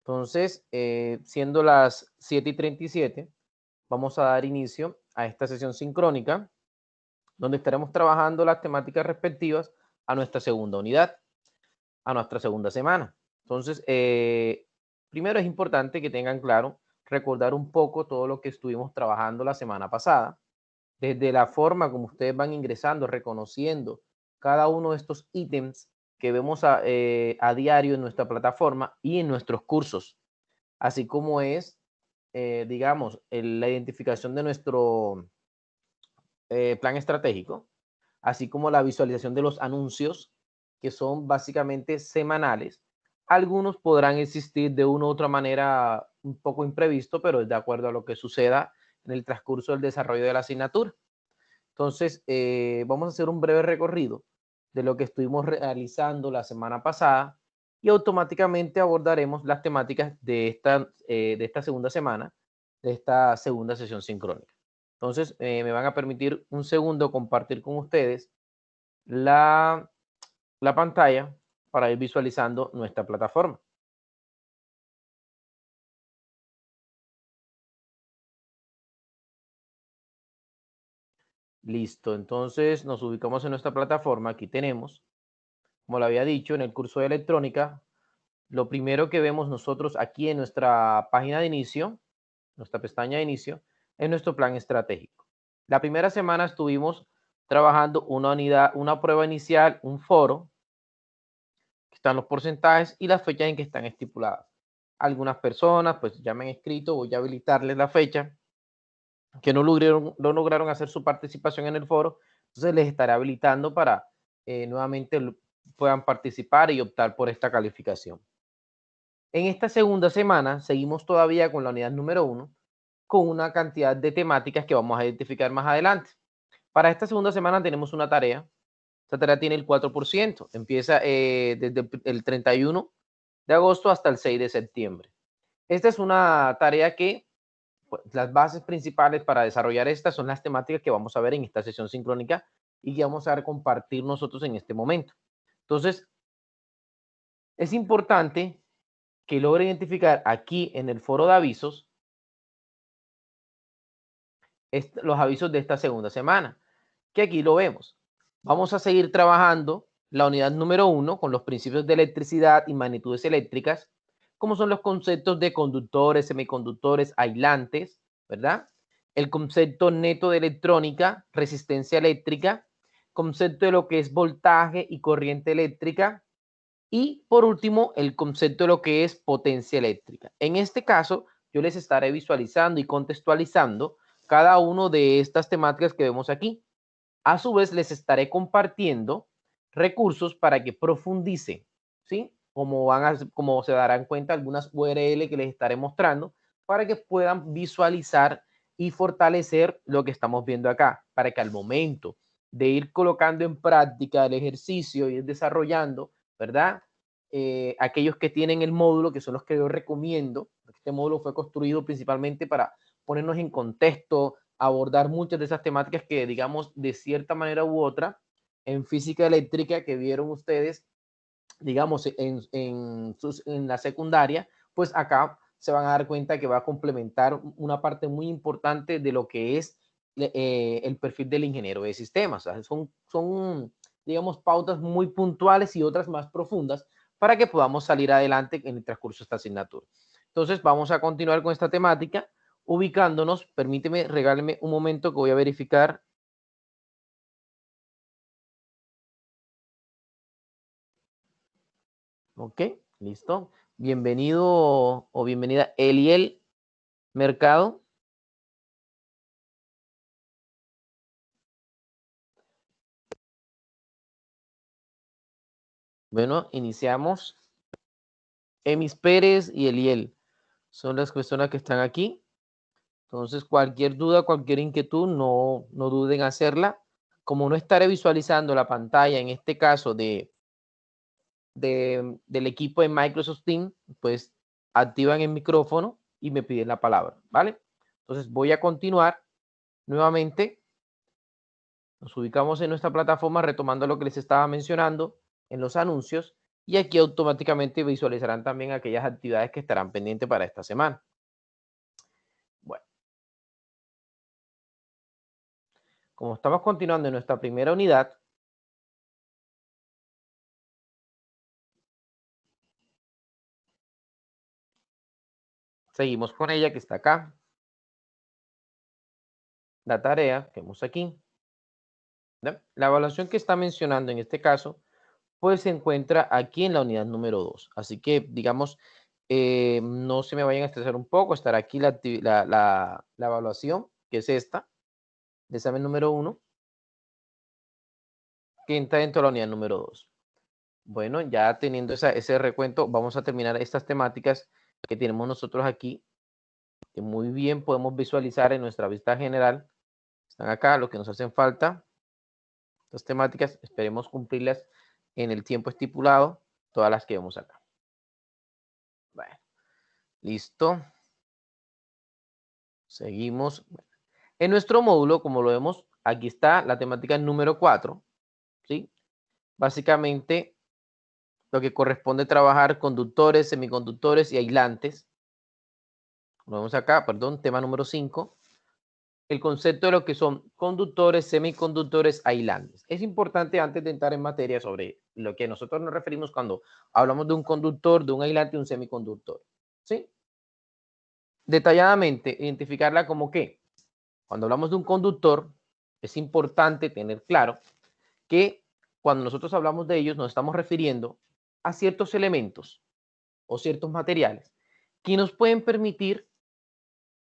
Entonces, siendo las 7:37, vamos a dar inicio a esta sesión sincrónica, donde estaremos trabajando las temáticas respectivas a nuestra segunda unidad, a nuestra segunda semana. Entonces, primero es importante que tengan claro, recordar un poco todo lo que estuvimos trabajando la semana pasada, desde la forma como ustedes van ingresando, reconociendo cada uno de estos ítems que vemos a diario en nuestra plataforma y en nuestros cursos, así como es, digamos, la identificación de nuestro plan estratégico, así como la visualización de los anuncios, que son básicamente semanales. Algunos podrán existir de una u otra manera un poco imprevisto, pero es de acuerdo a lo que suceda en el transcurso del desarrollo de la asignatura. Entonces, vamos a hacer un breve recorrido de lo que estuvimos realizando la semana pasada y automáticamente abordaremos las temáticas de esta segunda semana, de esta segunda sesión sincrónica. Entonces, me van a permitir un segundo compartir con ustedes la pantalla para ir visualizando nuestra plataforma. Listo, entonces nos ubicamos en nuestra plataforma. Aquí tenemos, como lo había dicho, en el curso de electrónica, lo primero que vemos nosotros aquí en nuestra página de inicio, nuestra pestaña de inicio, es nuestro plan estratégico. La primera semana estuvimos trabajando una unidad, una prueba inicial, un foro, que están los porcentajes y las fechas en que están estipuladas. Algunas personas pues ya me han escrito, voy a habilitarles la fecha, que no lograron hacer su participación en el foro, entonces les estaré habilitando para nuevamente puedan participar y optar por esta calificación. En esta segunda semana seguimos todavía con la unidad número 1, con una cantidad de temáticas que vamos a identificar más adelante. Para esta segunda semana tenemos una tarea. Esta tarea tiene el 4%. Empieza desde el 31 de agosto hasta el 6 de septiembre. Esta es una tarea que pues, las bases principales para desarrollar esta son las temáticas que vamos a ver en esta sesión sincrónica y que vamos a compartir nosotros en este momento. Entonces, es importante que logre identificar aquí en el foro de avisos los avisos de esta segunda semana, que aquí lo vemos. Vamos a seguir trabajando la unidad número 1 con los principios de electricidad y magnitudes eléctricas, como son los conceptos de conductores, semiconductores, aislantes, ¿verdad? El concepto neto de electrónica, resistencia eléctrica, concepto de lo que es voltaje y corriente eléctrica, y por último, el concepto de lo que es potencia eléctrica. En este caso, yo les estaré visualizando y contextualizando cada uno de estas temáticas que vemos aquí. A su vez, les estaré compartiendo recursos para que profundicen, ¿sí? Como se darán cuenta, algunas URL que les estaré mostrando para que puedan visualizar y fortalecer lo que estamos viendo acá, para que al momento de ir colocando en práctica el ejercicio y ir desarrollando, ¿verdad? Aquellos que tienen el módulo, que son los que yo recomiendo, este módulo fue construido principalmente para ponernos en contexto, abordar muchas de esas temáticas que, digamos, de cierta manera u otra, en física eléctrica que vieron ustedes, digamos, en la secundaria, pues acá se van a dar cuenta que va a complementar una parte muy importante de lo que es el perfil del ingeniero de sistemas. O sea, son, digamos, pautas muy puntuales y otras más profundas para que podamos salir adelante en el transcurso de esta asignatura. Entonces, vamos a continuar con esta temática, ubicándonos. Permíteme, regáleme un momento que voy a verificar. Ok, listo. Bienvenido o bienvenida Eliel Mercado. Bueno, iniciamos. Emis Pérez y Eliel son las personas que están aquí. Entonces, cualquier duda, cualquier inquietud, no duden en hacerla. Como no estaré visualizando la pantalla, en este caso del equipo de Microsoft Teams, pues activan el micrófono y me piden la palabra, ¿vale? Entonces, voy a continuar nuevamente. Nos ubicamos en nuestra plataforma retomando lo que les estaba mencionando en los anuncios Y aquí automáticamente visualizarán también aquellas actividades que estarán pendientes para esta semana. Bueno, como estamos continuando en nuestra primera unidad, seguimos con ella que está acá. La tarea que vemos aquí. ¿Ya? La evaluación que está mencionando en este caso, pues se encuentra aquí en la unidad número 2. Así que, digamos, no se me vayan a estresar un poco, estará aquí la evaluación, que es esta, de examen número 1, que entra dentro de la unidad número 2. Bueno, ya teniendo ese recuento, vamos a terminar estas temáticas que tenemos nosotros aquí, que muy bien podemos visualizar en nuestra vista general. Están acá, lo que nos hacen falta. Estas temáticas, esperemos cumplirlas en el tiempo estipulado, todas las que vemos acá. Bueno, listo. Seguimos. En nuestro módulo, como lo vemos, aquí está la temática número 4, ¿sí? Básicamente, lo que corresponde trabajar conductores, semiconductores y aislantes. Lo vemos acá, perdón, tema número 5. El concepto de lo que son conductores, semiconductores, aislantes. Es importante antes de entrar en materia sobre lo que nosotros nos referimos cuando hablamos de un conductor, de un aislante y un semiconductor, ¿sí? Detalladamente, identificarla como que cuando hablamos de un conductor, es importante tener claro que cuando nosotros hablamos de ellos nos estamos refiriendo a ciertos elementos o ciertos materiales que nos pueden permitir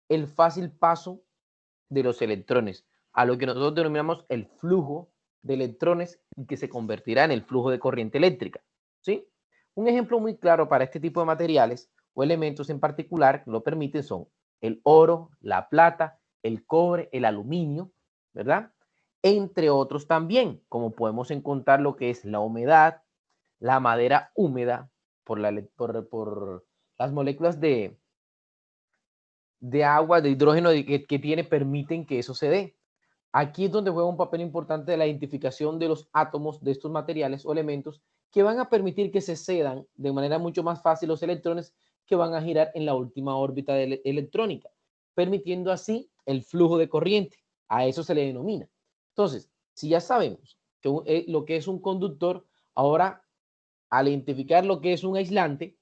el fácil paso de los electrones, a lo que nosotros denominamos el flujo de electrones y que se convertirá en el flujo de corriente eléctrica, ¿sí? Un ejemplo muy claro para este tipo de materiales o elementos en particular que lo permiten son el oro, la plata, el cobre, el aluminio, ¿verdad? Entre otros también, como podemos encontrar lo que es la humedad, la madera húmeda, por las moléculas de agua, de hidrógeno que tiene, permiten que eso se dé. Aquí es donde juega un papel importante la identificación de los átomos de estos materiales o elementos que van a permitir que se cedan de manera mucho más fácil los electrones que van a girar en la última órbita electrónica, permitiendo así el flujo de corriente. A eso se le denomina. Entonces, si ya sabemos que lo que es un conductor, ahora al identificar lo que es un aislante,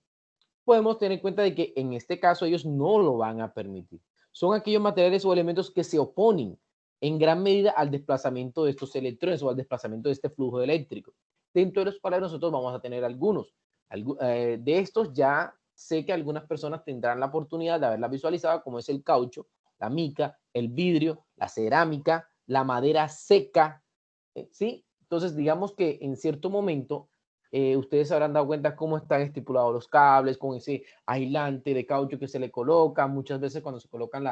podemos tener en cuenta de que en este caso ellos no lo van a permitir. Son aquellos materiales o elementos que se oponen en gran medida al desplazamiento de estos electrones o al desplazamiento de este flujo eléctrico. Dentro de los cuales nosotros vamos a tener algunos. De estos ya sé que algunas personas tendrán la oportunidad de haberla visualizado, como es el caucho, la mica, el vidrio, la cerámica, la madera seca, ¿sí? Entonces, digamos que en cierto momento ustedes se habrán dado cuenta cómo están estipulados los cables con ese aislante de caucho que se le coloca. Muchas veces cuando se colocan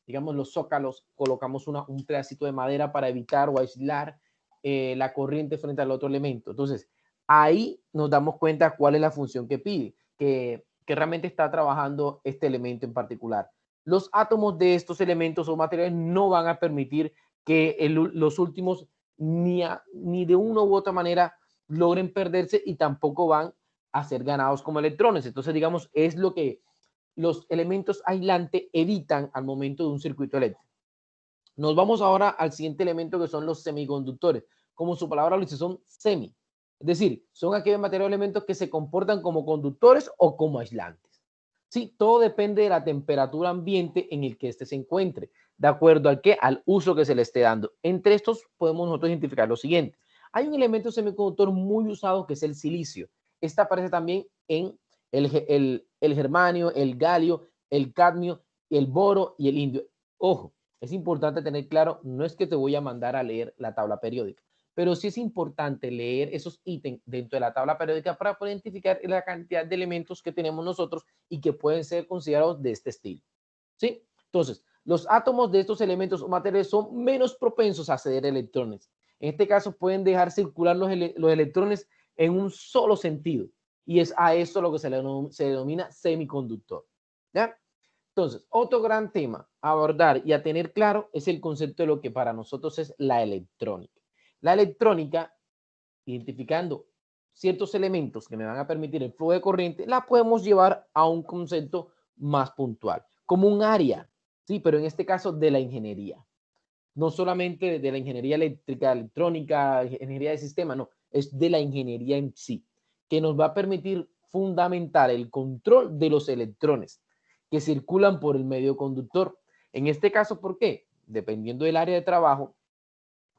digamos, los zócalos, colocamos un pedacito de madera para evitar o aislar la corriente frente al otro elemento. Entonces, ahí nos damos cuenta cuál es la función que pide, que realmente está trabajando este elemento en particular. Los átomos de estos elementos o materiales no van a permitir que los últimos ni de una u otra manera logren perderse y tampoco van a ser ganados como electrones. Entonces, digamos, es lo que los elementos aislantes evitan al momento de un circuito eléctrico. Nos vamos ahora al siguiente elemento que son los semiconductores. Como su palabra lo dice, son semi. Es decir, son aquellos materiales o elementos que se comportan como conductores o como aislantes. Sí, todo depende de la temperatura ambiente en el que éste se encuentre, de acuerdo al que, al uso que se le esté dando. Entre estos podemos nosotros identificar lo siguiente. Hay un elemento semiconductor muy usado que es el silicio. Este aparece también en el germanio, el galio, el cadmio, el boro y el indio. Ojo, es importante tener claro, no es que te voy a mandar a leer la tabla periódica, pero sí es importante leer esos ítems dentro de la tabla periódica para poder identificar la cantidad de elementos que tenemos nosotros y que pueden ser considerados de este estilo. ¿Sí? Entonces, los átomos de estos elementos o materiales son menos propensos a ceder electrones. En este caso, pueden dejar circular los electrones en un solo sentido. Y es a eso lo que se denomina semiconductor. ¿Ya? Entonces, otro gran tema a abordar y a tener claro es el concepto de lo que para nosotros es la electrónica. La electrónica, identificando ciertos elementos que me van a permitir el flujo de corriente, la podemos llevar a un concepto más puntual, como un área, ¿sí? Pero en este caso de la ingeniería. No solamente de la ingeniería eléctrica, electrónica, ingeniería de sistema, no, es de la ingeniería en sí, que nos va a permitir fundamentar el control de los electrones que circulan por el medio conductor. En este caso, ¿por qué? Dependiendo del área de trabajo,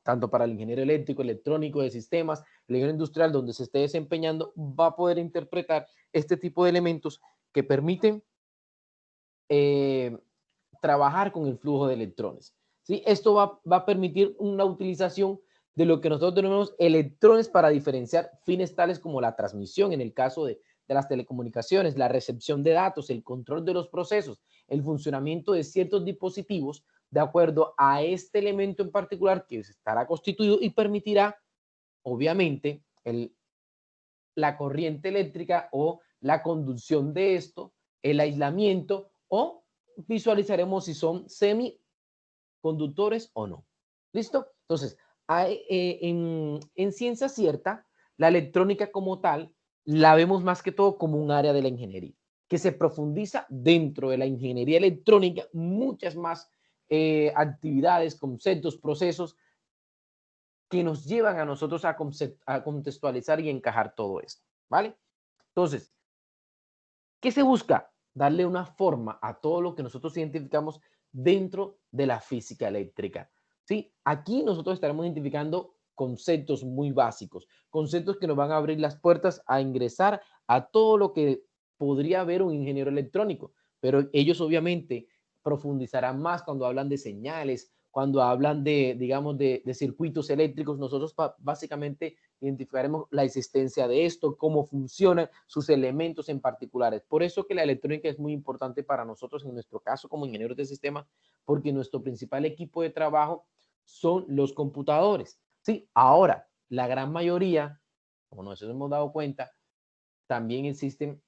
tanto para el ingeniero eléctrico, electrónico, de sistemas, el ingeniero industrial, donde se esté desempeñando, va a poder interpretar este tipo de elementos que permiten eh, trabajar con el flujo de electrones. ¿Sí? Esto va a permitir una utilización de lo que nosotros tenemos electrones para diferenciar fines tales como la transmisión, en el caso de las telecomunicaciones, la recepción de datos, el control de los procesos, el funcionamiento de ciertos dispositivos de acuerdo a este elemento en particular que estará constituido y permitirá, obviamente, la corriente eléctrica o la conducción de esto, el aislamiento o visualizaremos si son semiconductores o no. ¿Listo? Entonces, en ciencia cierta, la electrónica como tal la vemos más que todo como un área de la ingeniería, que se profundiza dentro de la ingeniería electrónica muchas más actividades, conceptos, procesos que nos llevan a nosotros a contextualizar y encajar todo esto, ¿vale? Entonces, ¿qué se busca? Darle una forma a todo lo que nosotros identificamos dentro de la física eléctrica. ¿Sí? Aquí nosotros estaremos identificando conceptos muy básicos, conceptos que nos van a abrir las puertas a ingresar a todo lo que podría ver un ingeniero electrónico, pero ellos obviamente profundizarán más cuando hablan de señales, cuando hablan de, digamos, de circuitos eléctricos. Nosotros básicamente identificaremos la existencia de esto, cómo funcionan sus elementos en particulares. Por eso que la electrónica es muy importante para nosotros, en nuestro caso como ingenieros de sistema, porque nuestro principal equipo de trabajo son los computadores. Sí, ahora, la gran mayoría, como nos hemos dado cuenta, también existen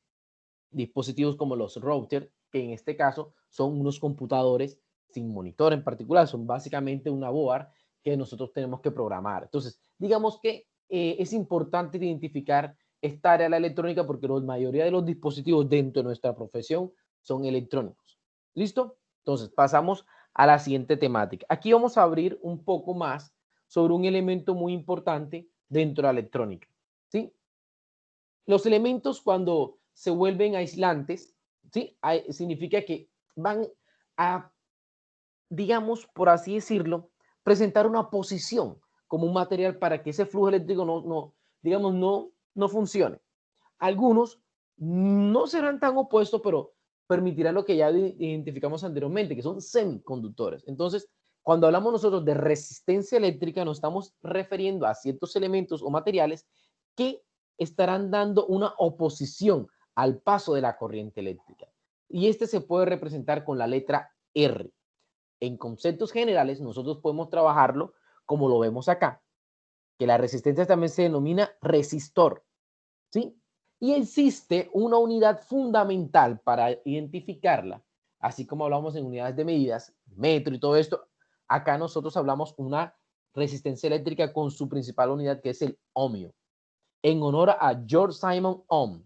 dispositivos como los routers, que en este caso son unos computadores sin monitor en particular, son básicamente una board que nosotros tenemos que programar. Entonces, digamos que es importante identificar esta área de la electrónica porque la mayoría de los dispositivos dentro de nuestra profesión son electrónicos. ¿Listo? Entonces, pasamos a la siguiente temática. Aquí vamos a abrir un poco más sobre un elemento muy importante dentro de la electrónica. ¿Sí? Los elementos cuando se vuelven aislantes, ¿sí? Significa que van a, digamos, por así decirlo, presentar una posición como un material para que ese flujo eléctrico digamos, no funcione. Algunos no serán tan opuestos, pero permitirán lo que ya identificamos anteriormente, que son semiconductores. Entonces, cuando hablamos nosotros de resistencia eléctrica, nos estamos refiriendo a ciertos elementos o materiales que estarán dando una oposición al paso de la corriente eléctrica. Y este se puede representar con la letra R. En conceptos generales, nosotros podemos trabajarlo como lo vemos acá, que la resistencia también se denomina resistor, ¿sí? Y existe una unidad fundamental para identificarla, así como hablamos en unidades de medidas, metro y todo esto, acá nosotros hablamos una resistencia eléctrica con su principal unidad que es el ohmio, en honor a George Simon Ohm,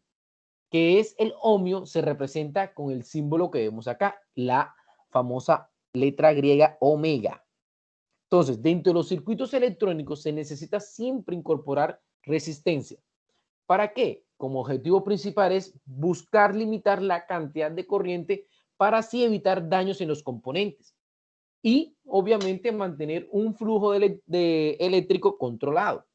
que es el ohmio, se representa con el símbolo que vemos acá, la famosa letra griega omega. Entonces, dentro de los circuitos electrónicos se necesita siempre incorporar resistencia. ¿Para qué? Como objetivo principal es buscar limitar la cantidad de corriente para así evitar daños en los componentes y obviamente mantener un flujo de eléctrico controlado.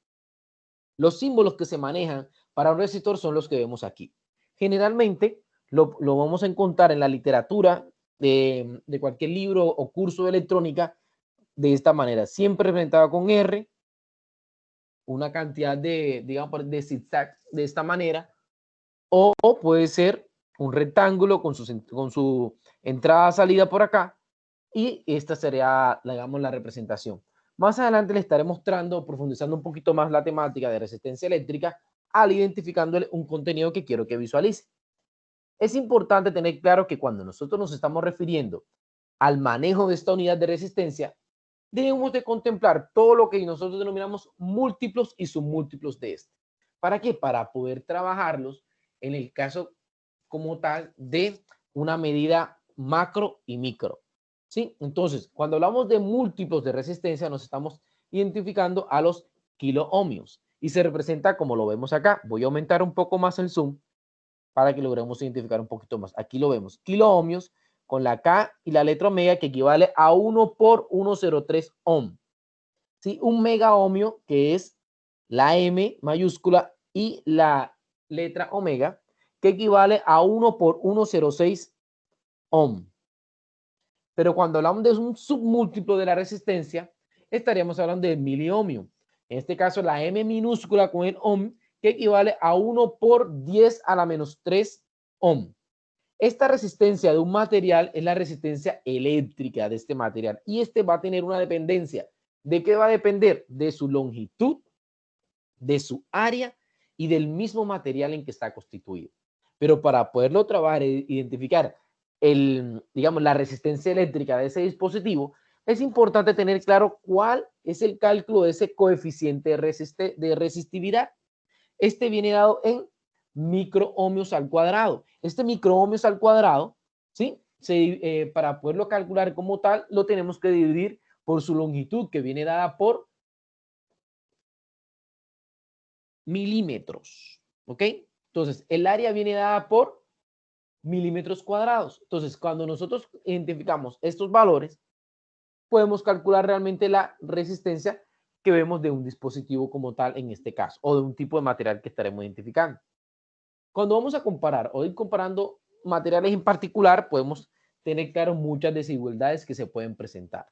Los símbolos que se manejan para un resistor son los que vemos aquí. Generalmente lo vamos a encontrar en la literatura de cualquier libro o curso de electrónica de esta manera, siempre representado con R, una cantidad digamos, de zigzag de esta manera, o puede ser un rectángulo con su entrada-salida por acá, y esta sería, digamos, la representación. Más adelante le estaré mostrando, profundizando un poquito más la temática de resistencia eléctrica al identificándole un contenido que quiero que visualice. Es importante tener claro que cuando nosotros nos estamos refiriendo al manejo de esta unidad de resistencia, debemos de contemplar todo lo que nosotros denominamos múltiplos y submúltiplos de este, ¿Para qué? Para poder trabajarlos en el caso como tal de una medida macro y micro. ¿Sí? Entonces, cuando hablamos de múltiplos de resistencia, nos estamos identificando a los kiloohmios y se representa como lo vemos acá. Voy a aumentar un poco más el zoom para que logremos identificar un poquito más. Aquí lo vemos, kiloohmios con la K y la letra omega que equivale a 1 por 103 ohm. ¿Sí? Un megaohmio que es la M mayúscula y la letra omega que equivale a 1 por 106 ohm. Pero cuando hablamos de un submúltiplo de la resistencia, estaríamos hablando de miliohmio. En este caso, la M minúscula con el ohm, que equivale a 1 por 10 a la menos 3 ohm. Esta resistencia de un material es la resistencia eléctrica de este material. Y este va a tener una dependencia. ¿De qué va a depender? De su longitud, de su área y del mismo material en que está constituido. Pero para poderlo trabajar e identificar digamos, la resistencia eléctrica de ese dispositivo, es importante tener claro cuál es el cálculo de ese coeficiente de resistividad. Este viene dado en microohmios al cuadrado. Este microohmios al cuadrado, ¿sí? Para poderlo calcular como tal, lo tenemos que dividir por su longitud, que viene dada por milímetros, ¿ok? Entonces, el área viene dada por milímetros cuadrados. Entonces, cuando nosotros identificamos estos valores, podemos calcular realmente la resistencia que vemos de un dispositivo como tal en este caso, o de un tipo de material que estaremos identificando. Cuando vamos a comparar o ir comparando materiales en particular, podemos tener claro muchas desigualdades que se pueden presentar.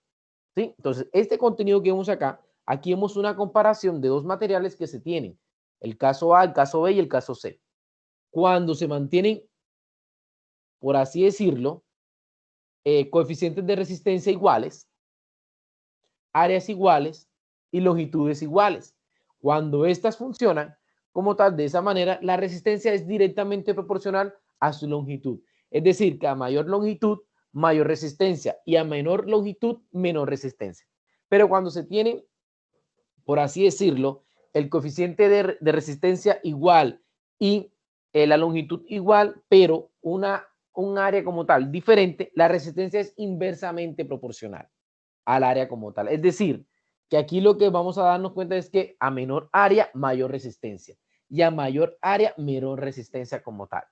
¿Sí? Entonces, este contenido que vemos acá, aquí vemos una comparación de dos materiales que se tienen, el caso A, el caso B y el caso C. Cuando se mantienen, por así decirlo, coeficientes de resistencia iguales, áreas iguales y longitudes iguales. Cuando estas funcionan como tal, de esa manera, la resistencia es directamente proporcional a su longitud. Es decir, que a mayor longitud, mayor resistencia y a menor longitud, menor resistencia. Pero cuando se tiene, por así decirlo, el coeficiente de resistencia igual y la longitud igual, pero un área como tal diferente, la resistencia es inversamente proporcional al área como tal. Es decir, que aquí lo que vamos a darnos cuenta es que a menor área, mayor resistencia. Y a mayor área, menor resistencia como tal.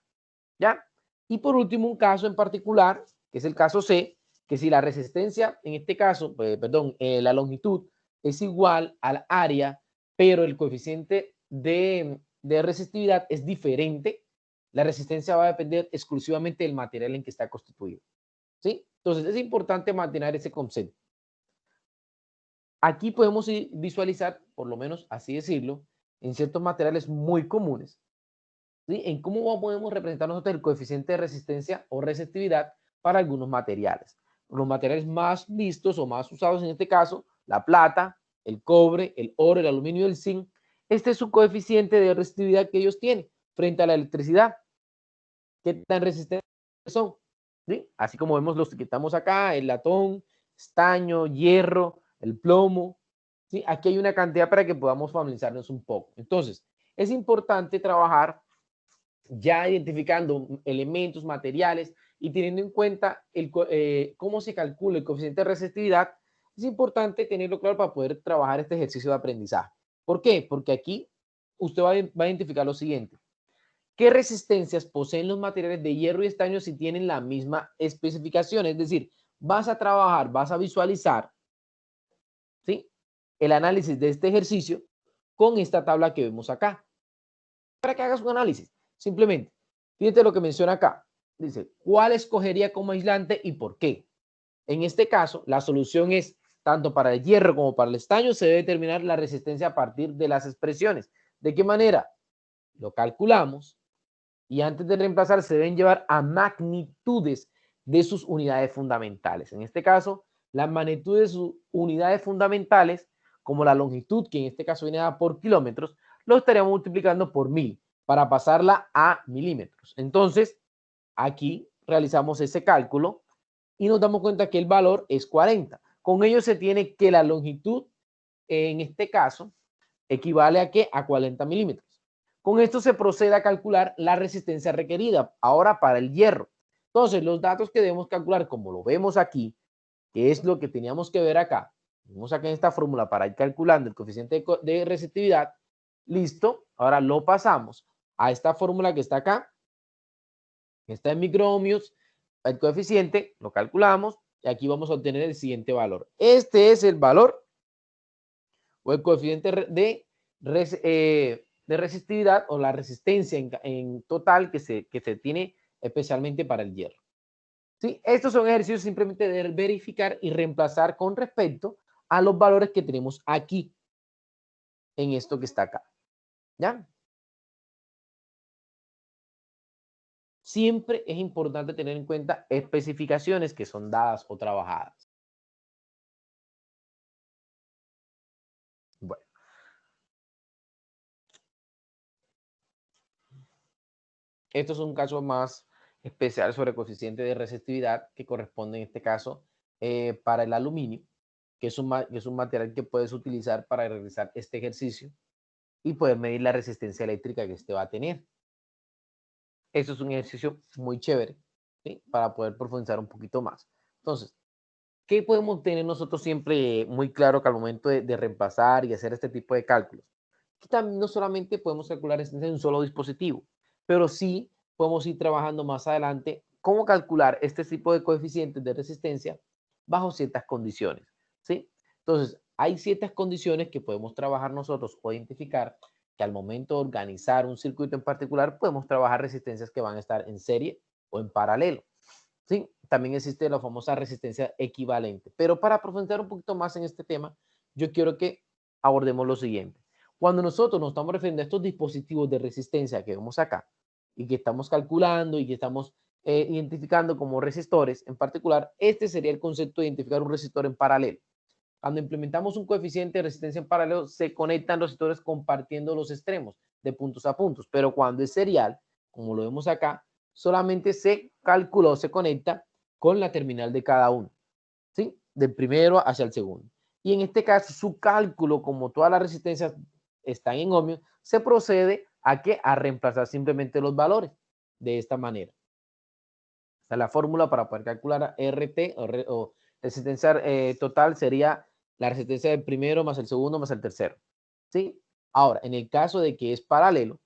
¿Ya? Y por último, un caso en particular, que es el caso C, que si la resistencia, en este caso, la longitud es igual al área, pero el coeficiente de resistividad es diferente, la resistencia va a depender exclusivamente del material en que está constituido. ¿Sí? Entonces, es importante mantener ese concepto. Aquí podemos visualizar, por lo menos así decirlo, en ciertos materiales muy comunes, ¿sí? En cómo podemos representar nosotros el coeficiente de resistencia o resistividad para algunos materiales. Los materiales más vistos o más usados en este caso, la plata, el cobre, el oro, el aluminio y el zinc. Este es su coeficiente de resistividad que ellos tienen frente a la electricidad. ¿Qué tan resistentes son? ¿Sí? Así como vemos los que estamos acá, el latón, estaño, hierro, el plomo. ¿Sí? Aquí hay una cantidad para que podamos familiarizarnos un poco. Entonces, es importante trabajar ya identificando elementos, materiales y teniendo en cuenta cómo se calcula el coeficiente de resistividad. Es importante tenerlo claro para poder trabajar este ejercicio de aprendizaje. ¿Por qué? Porque aquí usted va a identificar lo siguiente. ¿Qué resistencias poseen los materiales de hierro y estaño si tienen la misma especificación? Es decir, vas a trabajar, vas a visualizar, ¿sí?, el análisis de este ejercicio con esta tabla que vemos acá. Para que hagas un análisis, simplemente, fíjate lo que menciona acá. Dice, ¿cuál escogería como aislante y por qué? En este caso, la solución es, tanto para el hierro como para el estaño, se debe determinar la resistencia a partir de las expresiones. ¿De qué manera? Lo calculamos y antes de reemplazar se deben llevar a magnitudes de sus unidades fundamentales. En este caso, la magnitud de sus unidades fundamentales, como la longitud, que en este caso viene dada por kilómetros, lo estaríamos multiplicando por 1000 para pasarla a milímetros. Entonces, aquí realizamos ese cálculo y nos damos cuenta que el valor es 40. Con ello se tiene que la longitud, en este caso, equivale a ¿qué? A 40 milímetros. Con esto se procede a calcular la resistencia requerida, ahora para el hierro. Entonces, los datos que debemos calcular, como lo vemos aquí, que es lo que teníamos que ver acá, vamos acá en esta fórmula para ir calculando el coeficiente de resistividad, listo, ahora lo pasamos a esta fórmula que está acá, que está en microohmios, el coeficiente, lo calculamos, y aquí vamos a obtener el siguiente valor. Este es el valor o el coeficiente de resistividad o la resistencia en total que se tiene especialmente para el hierro. ¿Sí? Estos son ejercicios simplemente de verificar y reemplazar con respecto a los valores que tenemos aquí, en esto que está acá. ¿Ya? Siempre es importante tener en cuenta especificaciones que son dadas o trabajadas. Bueno. Esto es un caso más especial sobre coeficiente de resistividad que corresponde en este caso para el aluminio, que es un material que puedes utilizar para realizar este ejercicio y poder medir la resistencia eléctrica que este va a tener. Eso es un ejercicio muy chévere, ¿sí? Para poder profundizar un poquito más. Entonces, ¿qué podemos tener nosotros siempre muy claro que al momento de reemplazar y hacer este tipo de cálculos? Que también no solamente podemos calcular resistencia en un solo dispositivo, pero sí podemos ir trabajando más adelante cómo calcular este tipo de coeficientes de resistencia bajo ciertas condiciones, ¿sí? Entonces, hay ciertas condiciones que podemos trabajar nosotros o identificar que al momento de organizar un circuito en particular podemos trabajar resistencias que van a estar en serie o en paralelo, ¿sí? También existe la famosa resistencia equivalente. Pero para profundizar un poquito más en este tema, yo quiero que abordemos lo siguiente. Cuando nosotros nos estamos refiriendo a estos dispositivos de resistencia que vemos acá y que estamos calculando y que estamos identificando como resistores, en particular, este sería el concepto de identificar un resistor en paralelo. Cuando implementamos un coeficiente de resistencia en paralelo, se conectan los resistores compartiendo los extremos de puntos a puntos, pero cuando es serial, como lo vemos acá, solamente se calculó, se conecta con la terminal de cada uno, ¿sí? Del primero hacia el segundo. Y en este caso, su cálculo, como todas las resistencias están en ohmios, se procede a que a reemplazar simplemente los valores de esta manera. Esta es la fórmula para poder calcular RT o resistencia total sería la resistencia del primero más el segundo más el tercero, ¿sí? Ahora, en el caso de que es paralelo,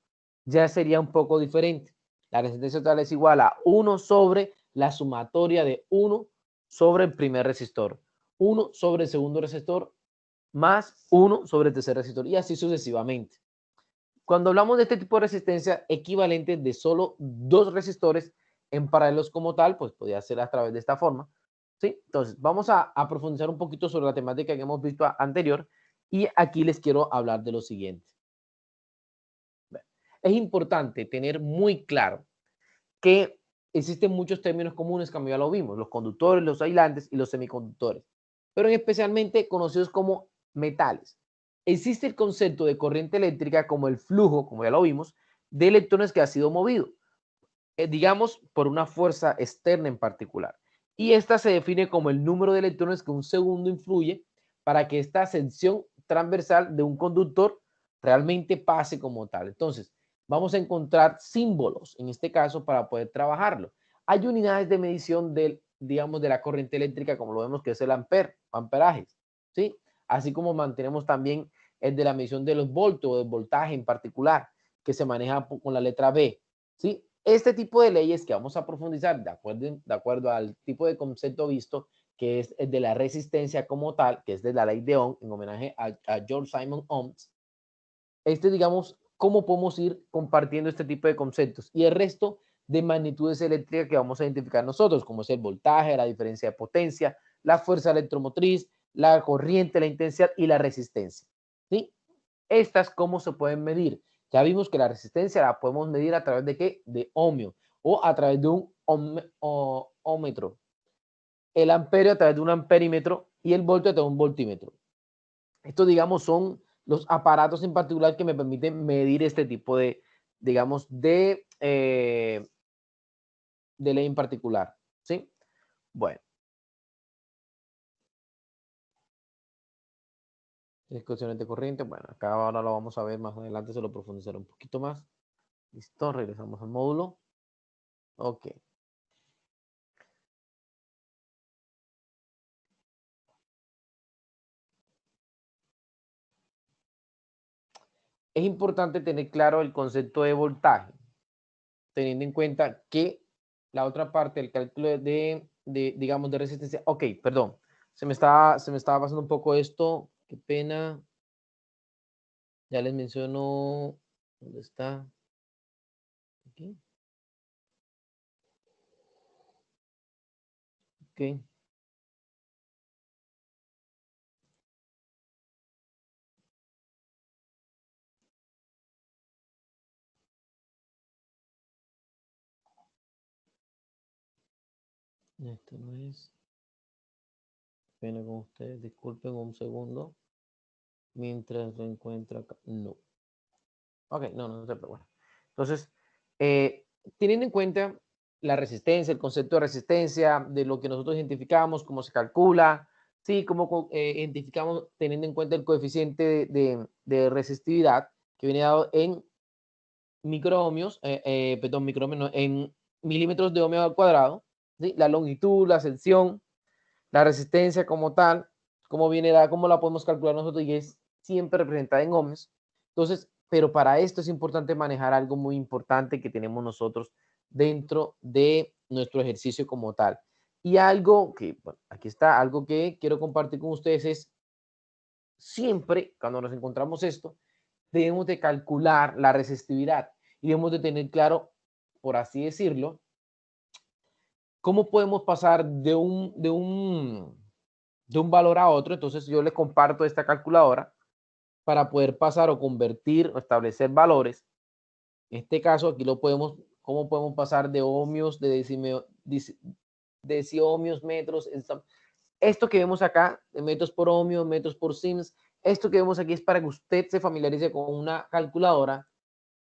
ya sería un poco diferente. La resistencia total es igual a 1 sobre la sumatoria de 1 sobre el primer resistor, 1 sobre el segundo resistor, más 1 sobre el tercer resistor, y así sucesivamente. Cuando hablamos de este tipo de resistencia equivalente de solo dos resistores en paralelos como tal, pues podría ser a través de esta forma, ¿sí? Entonces, vamos a profundizar un poquito sobre la temática que hemos visto anterior y aquí les quiero hablar de lo siguiente. Es importante tener muy claro que existen muchos términos comunes, como ya lo vimos, los conductores, los aislantes y los semiconductores, pero especialmente conocidos como metales. Existe el concepto de corriente eléctrica como el flujo, como ya lo vimos, de electrones que ha sido movido, digamos, por una fuerza externa en particular. Y esta se define como el número de electrones que un segundo influye para que esta sección transversal de un conductor realmente pase como tal. Entonces, vamos a encontrar símbolos, en este caso, para poder trabajarlo. Hay unidades de medición del, digamos, de la corriente eléctrica, como lo vemos, que es el ampere, amperajes, ¿sí? Así como mantenemos también el de la medición de los voltios o del voltaje en particular, que se maneja con la letra B, ¿sí? Este tipo de leyes que vamos a profundizar de acuerdo al tipo de concepto visto, que es el de la resistencia como tal, que es de la ley de Ohm, en homenaje a George Simon Ohms, digamos, cómo podemos ir compartiendo este tipo de conceptos y el resto de magnitudes eléctricas que vamos a identificar nosotros, como es el voltaje, la diferencia de potencia, la fuerza electromotriz, la corriente, la intensidad y la resistencia, ¿sí? Estas, ¿cómo se pueden medir? Ya vimos que la resistencia la podemos medir a través de qué? De ohmio o a través de un ohmmetro. El amperio a través de un amperímetro y el voltio a través de un voltímetro. Estos, digamos, son los aparatos en particular que me permiten medir este tipo de, digamos, de ley en particular, ¿sí? Bueno. Ecuaciones de corriente. Bueno, acá ahora lo vamos a ver más adelante, se lo profundizaré un poquito más. Listo, regresamos al módulo. Ok. Es importante tener claro el concepto de voltaje, teniendo en cuenta que la otra parte del cálculo digamos, de resistencia. Ok, perdón. Se me estaba pasando un poco esto. Qué pena. Ya les menciono. ¿Dónde está? Aquí. Ok. Esto no es. Pena con ustedes. Disculpen un segundo. Mientras lo encuentro acá. No. Ok, no se preocupen. Entonces, teniendo en cuenta la resistencia, el concepto de resistencia, de lo que nosotros identificamos, cómo se calcula, sí, cómo identificamos teniendo en cuenta el coeficiente de resistividad que viene dado en microohmios, perdón, microohmios, no, en milímetros de ohmio al cuadrado, ¿sí? La longitud, la sección, la resistencia como tal, cómo viene dada, cómo la podemos calcular nosotros y es siempre representada en ohmios. Entonces, pero para esto es importante manejar algo muy importante que tenemos nosotros dentro de nuestro ejercicio como tal. Y algo que, bueno, aquí está, algo que quiero compartir con ustedes es siempre cuando nos encontramos esto, debemos de calcular la resistividad y debemos de tener claro, por así decirlo, cómo podemos pasar de un valor a otro. Entonces yo les comparto esta calculadora para poder pasar o convertir o establecer valores. En este caso aquí lo podemos, cómo podemos pasar de ohmios, de deciohmios, metros. Esto que vemos acá, de metros por ohmio, metros por sims, esto que vemos aquí es para que usted se familiarice con una calculadora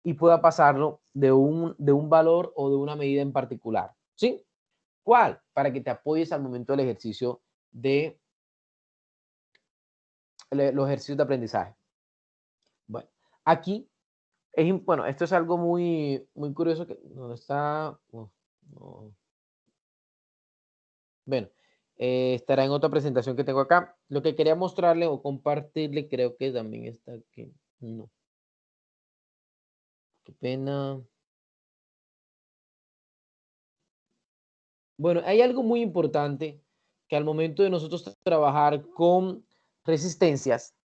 y pueda pasarlo de un valor o de una medida en particular. ¿Sí? ¿Cuál? Para que te apoyes al momento del ejercicio de los ejercicios de aprendizaje. Bueno, aquí, bueno, esto es algo muy, muy curioso. ¿Dónde está? No. Bueno, estará en otra presentación que tengo acá. Lo que quería mostrarle o compartirle, creo que también está aquí. No, qué pena. Bueno, hay algo muy importante que al momento de nosotros trabajar con resistencias,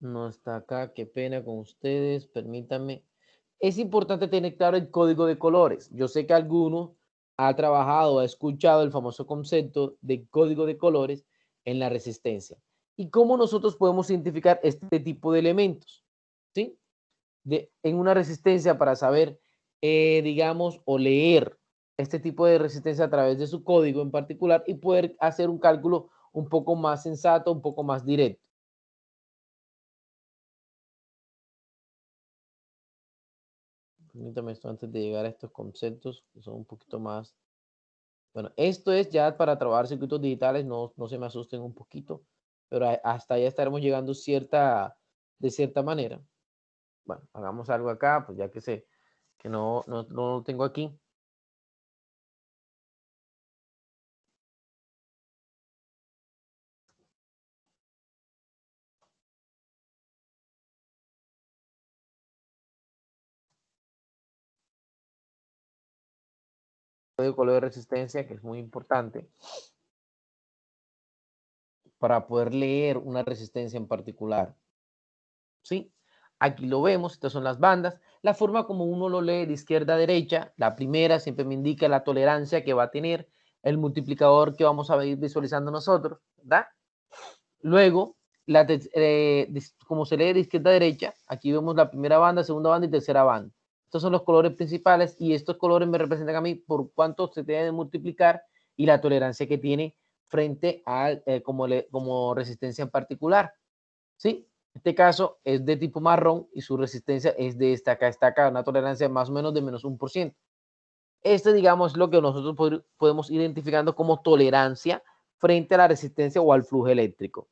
no está acá, qué pena con ustedes, permítanme. Es importante tener claro el código de colores. Yo sé que alguno ha trabajado, ha escuchado el famoso concepto de código de colores en la resistencia. ¿Y cómo nosotros podemos identificar este tipo de elementos? ¿Sí? En una resistencia para saber, digamos, o leer este tipo de resistencia a través de su código en particular y poder hacer un cálculo un poco más sensato, un poco más directo. Permítame esto antes de llegar a estos conceptos que son un poquito más. Bueno, esto es ya para trabajar circuitos digitales, no se me asusten un poquito, pero hasta allá estaremos llegando de cierta manera. Bueno, hagamos algo acá, pues ya que sé que no lo tengo aquí. De color de resistencia, que es muy importante para poder leer una resistencia en particular. ¿Sí? Aquí lo vemos, estas son las bandas. La forma como uno lo lee de izquierda a derecha, la primera siempre me indica la tolerancia que va a tener el multiplicador que vamos a ir visualizando nosotros, ¿verdad? Luego, como se lee de izquierda a derecha, aquí vemos la primera banda, segunda banda y tercera banda. Estos son los colores principales y estos colores me representan a mí por cuánto se debe de multiplicar y la tolerancia que tiene frente a como resistencia en particular. ¿Sí? En este caso es de tipo marrón y su resistencia es de esta acá, una tolerancia más o menos de menos 1%. Este, digamos, es lo que nosotros podemos identificando como tolerancia frente a la resistencia o al flujo eléctrico.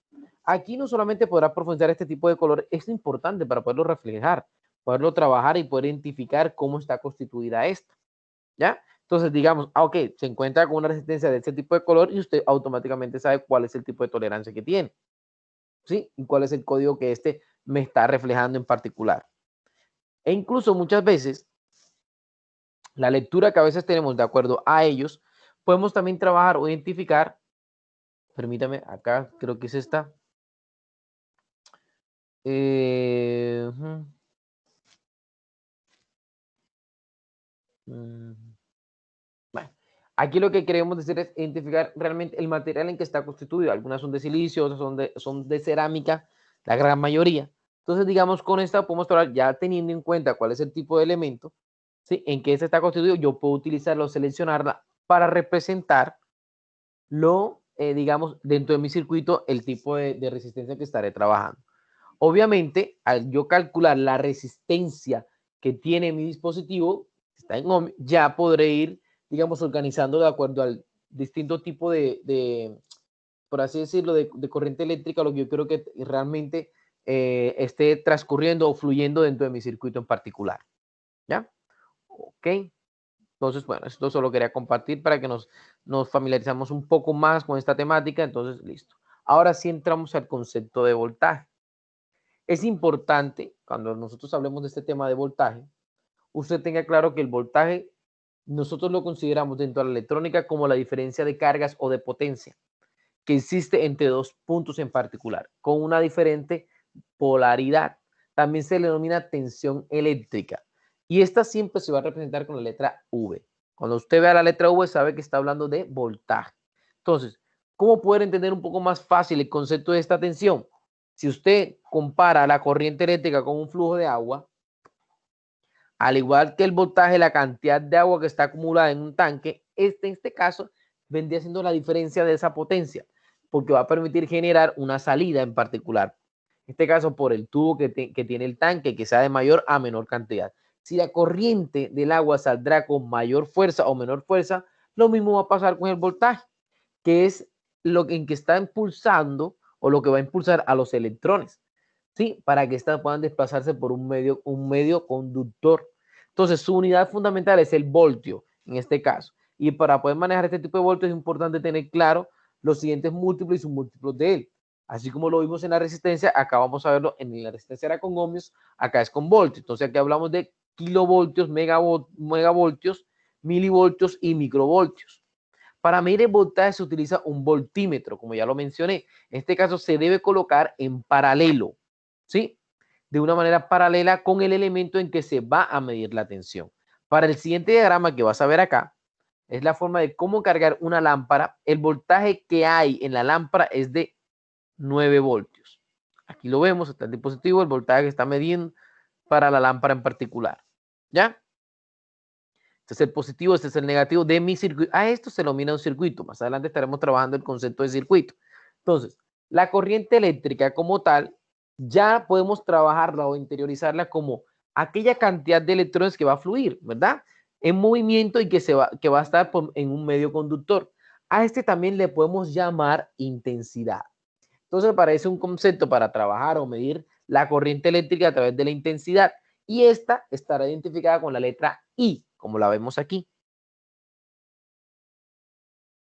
aquí no solamente podrá profundizar este tipo de color, es importante para poderlo reflejar, poderlo trabajar y poder identificar cómo está constituida esta, ¿ya? Entonces, digamos, ok, se encuentra con una resistencia de este tipo de color y usted automáticamente sabe cuál es el tipo de tolerancia que tiene, ¿sí? Y cuál es el código que este me está reflejando en particular. E incluso muchas veces, la lectura que a veces tenemos de acuerdo a ellos, podemos también trabajar o identificar, permítame, acá creo que es esta. Bueno, aquí lo que queremos decir es identificar realmente el material en que está constituido. Algunas son de silicio, otras son de cerámica, la gran mayoría. Entonces, digamos, con esta podemos trabajar ya teniendo en cuenta cuál es el tipo de elemento, ¿sí? En que este está constituido, yo puedo utilizarlo, seleccionarla para representar digamos, dentro de mi circuito, el tipo de resistencia que estaré trabajando. Obviamente, al yo calcular la resistencia que tiene mi dispositivo, está en ohm, ya podré ir, digamos, organizando de acuerdo al distinto tipo por así decirlo, de corriente eléctrica, lo que yo creo que realmente esté transcurriendo o fluyendo dentro de mi circuito en particular. ¿Ya? Ok. Entonces, bueno, esto solo quería compartir para que nos familiarizamos un poco más con esta temática. Entonces, listo. Ahora sí entramos al concepto de voltaje. Es importante, cuando nosotros hablemos de este tema de voltaje, usted tenga claro que el voltaje nosotros lo consideramos dentro de la electrónica como la diferencia de cargas o de potencia que existe entre dos puntos en particular, con una diferente polaridad. También se le denomina tensión eléctrica. Y esta siempre se va a representar con la letra V. Cuando usted vea la letra V, sabe que está hablando de voltaje. Entonces, ¿cómo poder entender un poco más fácil el concepto de esta tensión? Si usted compara la corriente eléctrica con un flujo de agua, al igual que el voltaje, la cantidad de agua que está acumulada en un tanque, en este caso vendría siendo la diferencia de esa potencia, porque va a permitir generar una salida en particular. En este caso, por el tubo que tiene el tanque, que sea de mayor a menor cantidad. Si la corriente del agua saldrá con mayor fuerza o menor fuerza, lo mismo va a pasar con el voltaje, que es en que está impulsando o lo que va a impulsar a los electrones. ¿Sí? Para que éstas puedan desplazarse por un medio conductor. Entonces, su unidad fundamental es el voltio, en este caso. Y para poder manejar este tipo de voltios es importante tener claro los siguientes múltiplos y submúltiplos de él. Así como lo vimos en la resistencia, acá vamos a verlo, en la resistencia era con ohmios, acá es con voltios. Entonces, aquí hablamos de kilovoltios, megavoltios, milivoltios y microvoltios. Para medir el voltaje se utiliza un voltímetro, como ya lo mencioné. En este caso se debe colocar en paralelo, ¿sí? De una manera paralela con el elemento en que se va a medir la tensión. Para el siguiente diagrama que vas a ver acá, es la forma de cómo cargar una lámpara. El voltaje que hay en la lámpara es de 9 voltios. Aquí lo vemos, está el dispositivo, el voltaje que está midiendo para la lámpara en particular. ¿Ya? Este es el positivo, este es el negativo de mi circuito. A esto se denomina un circuito. Más adelante estaremos trabajando el concepto de circuito. Entonces, la corriente eléctrica como tal, ya podemos trabajarla o interiorizarla como aquella cantidad de electrones que va a fluir, ¿verdad? En movimiento y que va a estar en un medio conductor. A este también le podemos llamar intensidad. Entonces, parece un concepto para trabajar o medir la corriente eléctrica a través de la intensidad. Y esta estará identificada con la letra I, como la vemos aquí.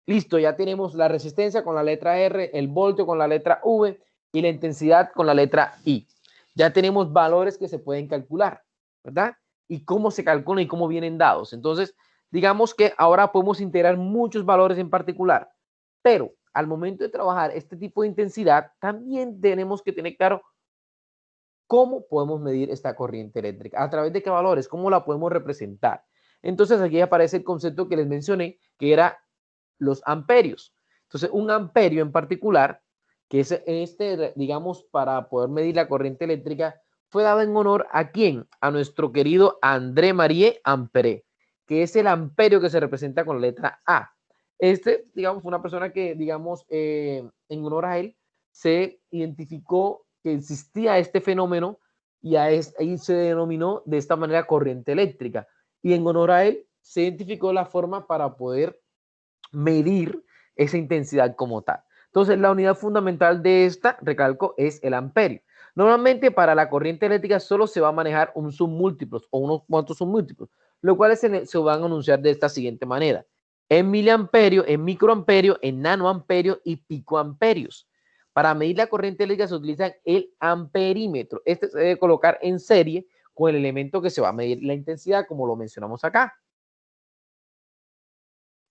Listo, ya tenemos la resistencia con la letra R, el voltio con la letra V y la intensidad con la letra I. Ya tenemos valores que se pueden calcular, ¿verdad? Y cómo se calculan y cómo vienen dados. Entonces, digamos que ahora podemos integrar muchos valores en particular, pero al momento de trabajar este tipo de intensidad, también tenemos que tener claro cómo podemos medir esta corriente eléctrica, a través de qué valores, cómo la podemos representar. Entonces aquí aparece el concepto que les mencioné, que era los amperios. Entonces, un amperio en particular, que es digamos, para poder medir la corriente eléctrica, fue dado en honor a quién? A nuestro querido André Marie Ampère, que es el amperio que se representa con la letra A. Digamos, fue una persona que, digamos, en honor a él, se identificó que existía este fenómeno y ahí se denominó de esta manera corriente eléctrica. Y en honor a él, se identificó la forma para poder medir esa intensidad como tal. Entonces, la unidad fundamental de esta, recalco, es el amperio. Normalmente para la corriente eléctrica solo se va a manejar un submúltiplos o unos cuantos submúltiplos, los cuales se van a anunciar de esta siguiente manera: en miliamperio, en microamperio, en nanoamperio y picoamperios. Para medir la corriente eléctrica se utiliza el amperímetro. Este se debe colocar en serie con el elemento que se va a medir la intensidad, como lo mencionamos acá.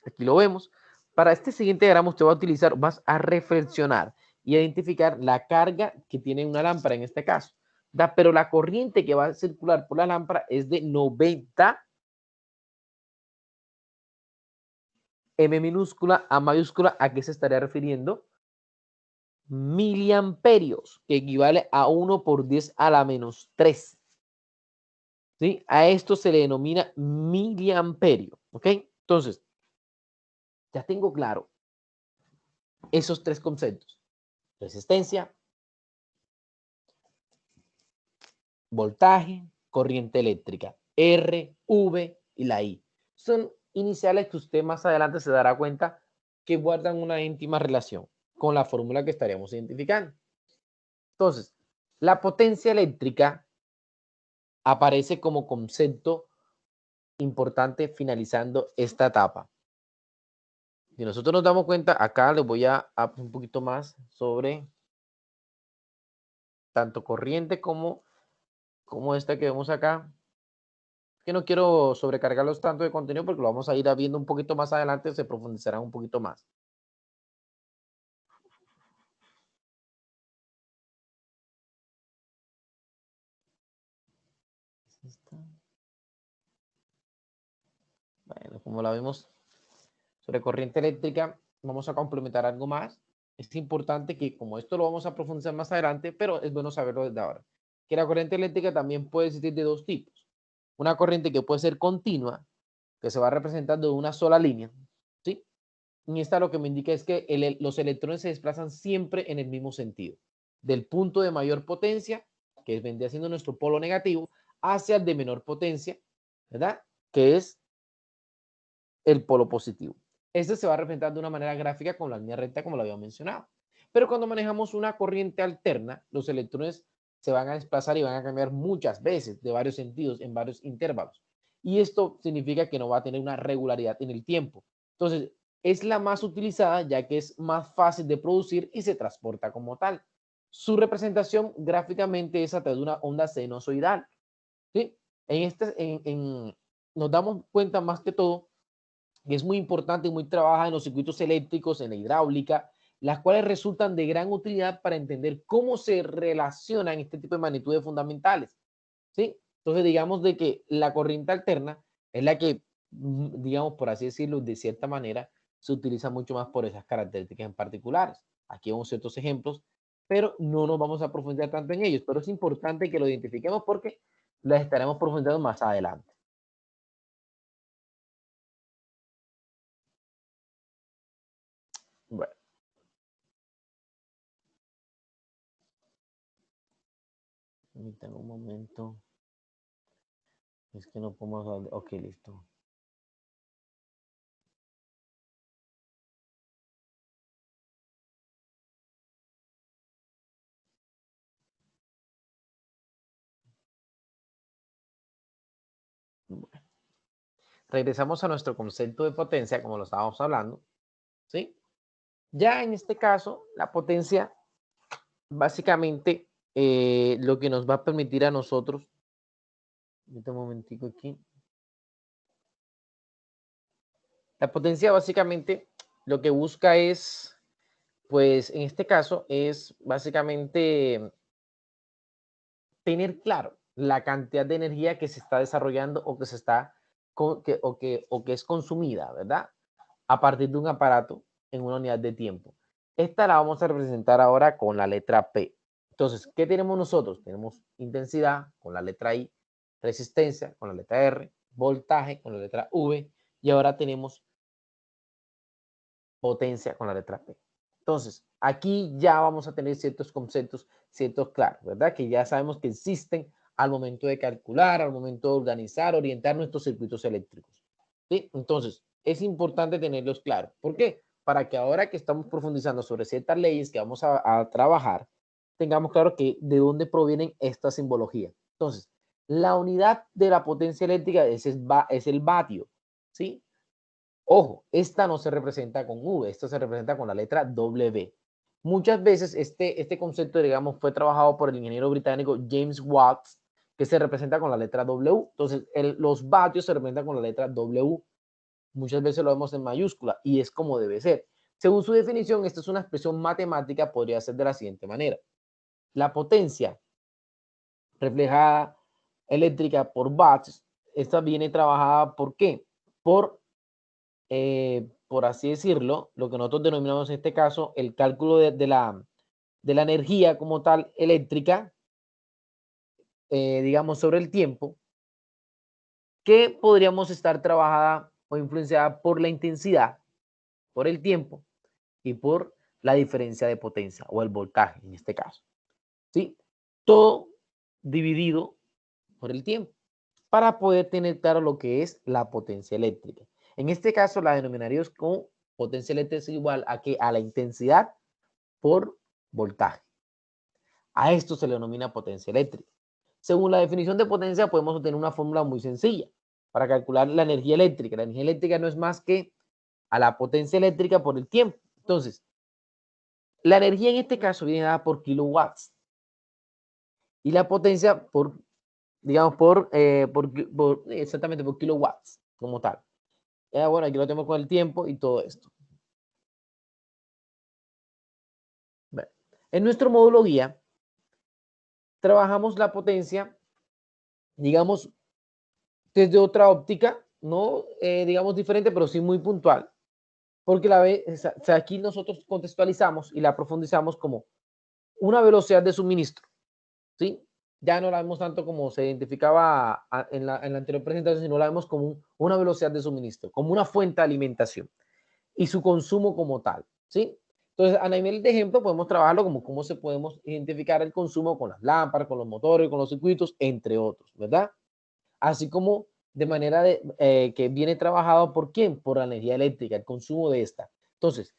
Aquí lo vemos. Para este siguiente diagrama usted va a utilizar, vas a reflexionar y identificar la carga que tiene una lámpara en este caso. ¿Da? Pero la corriente que va a circular por la lámpara es de 90 M minúscula a mayúscula. ¿A qué se estaría refiriendo? Miliamperios, que equivale a 1 por 10 a la menos 3. ¿Sí? A esto se le denomina miliamperio. ¿Ok? Entonces, ya tengo claro esos tres conceptos: resistencia, voltaje, corriente eléctrica, R, V y la I. Son iniciales que usted más adelante se dará cuenta que guardan una íntima relación con la fórmula que estaríamos identificando. Entonces, la potencia eléctrica aparece como concepto importante finalizando esta etapa. Si nosotros nos damos cuenta, acá les voy a un poquito más sobre tanto corriente como esta que vemos acá, que no quiero sobrecargarlos tanto de contenido porque lo vamos a ir viendo un poquito más adelante, se profundizarán un poquito más. Bueno, como la vemos sobre corriente eléctrica, vamos a complementar algo más. Es importante que, como esto lo vamos a profundizar más adelante, pero es bueno saberlo desde ahora, que la corriente eléctrica también puede existir de dos tipos. Una corriente que puede ser continua, que se va representando de una sola línea, ¿sí? Y esta lo que me indica es que los electrones se desplazan siempre en el mismo sentido, del punto de mayor potencia, que vendría siendo nuestro polo negativo, hacia el de menor potencia, ¿verdad? Que es el polo positivo. Este se va a representar de una manera gráfica con la línea recta, como lo había mencionado. Pero cuando manejamos una corriente alterna, los electrones se van a desplazar y van a cambiar muchas veces, de varios sentidos, en varios intervalos. Y esto significa que no va a tener una regularidad en el tiempo. Entonces, es la más utilizada ya que es más fácil de producir y se transporta como tal. Su representación gráficamente es a través de una onda sinusoidal. ¿Sí? Nos damos cuenta más que todo que es muy importante y muy trabajada en los circuitos eléctricos, en la hidráulica, las cuales resultan de gran utilidad para entender cómo se relacionan este tipo de magnitudes fundamentales. ¿Sí? Entonces, digamos de que la corriente alterna es la que, digamos, por así decirlo, de cierta manera, se utiliza mucho más por esas características en particulares. Aquí vemos ciertos ejemplos, pero no nos vamos a profundizar tanto en ellos. Pero es importante que lo identifiquemos porque las estaremos profundizando más adelante. Bueno. Permítanme un momento. Es que no podemos... Ok, listo. Bueno. Regresamos a nuestro concepto de potencia, como lo estábamos hablando. ¿Sí? Ya en este caso, la potencia, básicamente, lo que nos va a permitir a nosotros... Un momentico aquí. La potencia, básicamente, lo que busca es, pues, en este caso, es básicamente tener claro la cantidad de energía que se está desarrollando o que se está o que es consumida, ¿verdad? A partir de un aparato en una unidad de tiempo. Esta la vamos a representar ahora con la letra P. Entonces, ¿qué tenemos nosotros? Tenemos intensidad con la letra I, resistencia con la letra R, voltaje con la letra V y ahora tenemos potencia con la letra P. Entonces, aquí ya vamos a tener ciertos conceptos, ciertos claros, ¿verdad? Que ya sabemos que existen al momento de calcular, al momento de organizar, orientar nuestros circuitos eléctricos. ¿Sí? Entonces, es importante tenerlos claros. ¿Por qué? para que ahora que estamos profundizando sobre ciertas leyes que vamos a trabajar, tengamos claro que de dónde provienen estas simbologías. Entonces, la unidad de la potencia eléctrica es el vatio, ¿sí? Ojo, esta no se representa con V, esta se representa con la letra W. Muchas veces este concepto, digamos, fue trabajado por el ingeniero británico James Watt, que se representa con la letra W. Entonces, los vatios se representan con la letra W. Muchas veces lo vemos en mayúscula y es como debe ser. Según su definición, esta es una expresión matemática, podría ser de la siguiente manera. La potencia reflejada eléctrica por watts, esta viene trabajada ¿por qué? Por así decirlo, lo que nosotros denominamos en este caso el cálculo de la energía como tal eléctrica, digamos, sobre el tiempo, que podríamos estar trabajada o influenciada por la intensidad, por el tiempo y por la diferencia de potencia o el voltaje en este caso. ¿Sí? Todo dividido por el tiempo para poder tener claro lo que es la potencia eléctrica. En este caso la denominaríamos como potencia eléctrica igual a que a la intensidad por voltaje. A esto se le denomina potencia eléctrica. Según la definición de potencia podemos obtener una fórmula muy sencilla para calcular la energía eléctrica. La energía eléctrica no es más que a la potencia eléctrica por el tiempo. Entonces, la energía en este caso viene dada por kilowatts y la potencia por, digamos, exactamente por kilowatts como tal. Bueno, aquí lo tenemos con el tiempo y todo esto. Bueno, en nuestro módulo guía trabajamos la potencia, digamos, desde otra óptica, no digamos diferente, pero sí muy puntual, porque aquí nosotros contextualizamos y la profundizamos como una velocidad de suministro, ¿sí? Ya no la vemos tanto como se identificaba en la anterior presentación, sino la vemos como una velocidad de suministro, como una fuente de alimentación y su consumo como tal, ¿sí? Entonces, a nivel de ejemplo, podemos trabajarlo como cómo se podemos identificar el consumo con las lámparas, con los motores, con los circuitos, entre otros, ¿verdad? Así como de manera que viene trabajado por quién, por la energía eléctrica, el consumo de esta. Entonces,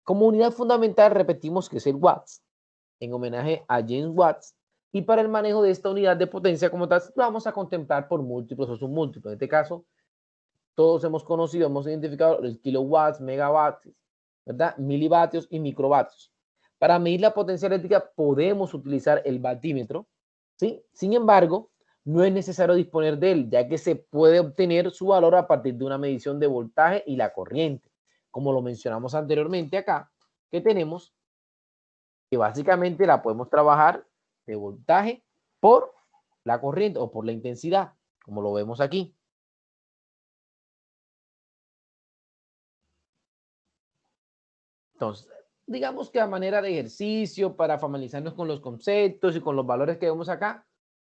como unidad fundamental repetimos que es el watts, en homenaje a James Watts, y para el manejo de esta unidad de potencia como tal, lo vamos a contemplar por múltiplos o submúltiplos. En este caso, todos hemos conocido, hemos identificado los kilowatts, megawatts, ¿verdad? Milivatios y microvatios. Para medir la potencia eléctrica podemos utilizar el batímetro, ¿sí? Sin embargo, no es necesario disponer de él, ya que se puede obtener su valor a partir de una medición de voltaje y la corriente, como lo mencionamos anteriormente acá, que tenemos, que básicamente la podemos trabajar de voltaje por la corriente o por la intensidad, como lo vemos aquí. Entonces, digamos que a manera de ejercicio, para familiarizarnos con los conceptos y con los valores que vemos acá,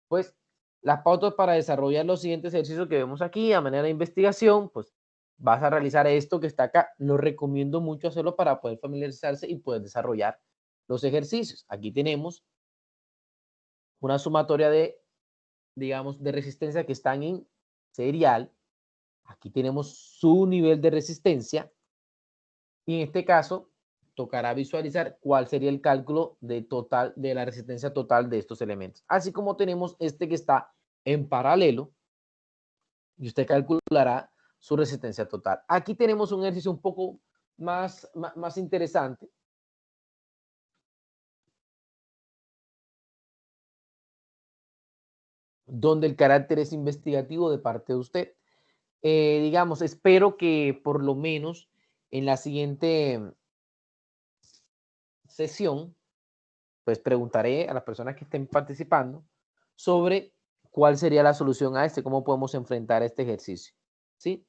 pues las pautas para desarrollar los siguientes ejercicios que vemos aquí a manera de investigación, pues vas a realizar esto que está acá. Lo recomiendo mucho hacerlo para poder familiarizarse y poder desarrollar los ejercicios. Aquí tenemos una sumatoria de, digamos, de resistencia que están en serial. Aquí tenemos su nivel de resistencia y en este caso tocará visualizar cuál sería el cálculo de la resistencia total de estos elementos. Así como tenemos este que está en paralelo y usted calculará su resistencia total. Aquí tenemos un ejercicio un poco más interesante. Donde el carácter es investigativo de parte de usted. Digamos, espero que por lo menos en la siguiente sesión pues preguntaré a las personas que estén participando sobre cuál sería la solución a cómo podemos enfrentar este ejercicio. ¿Sí?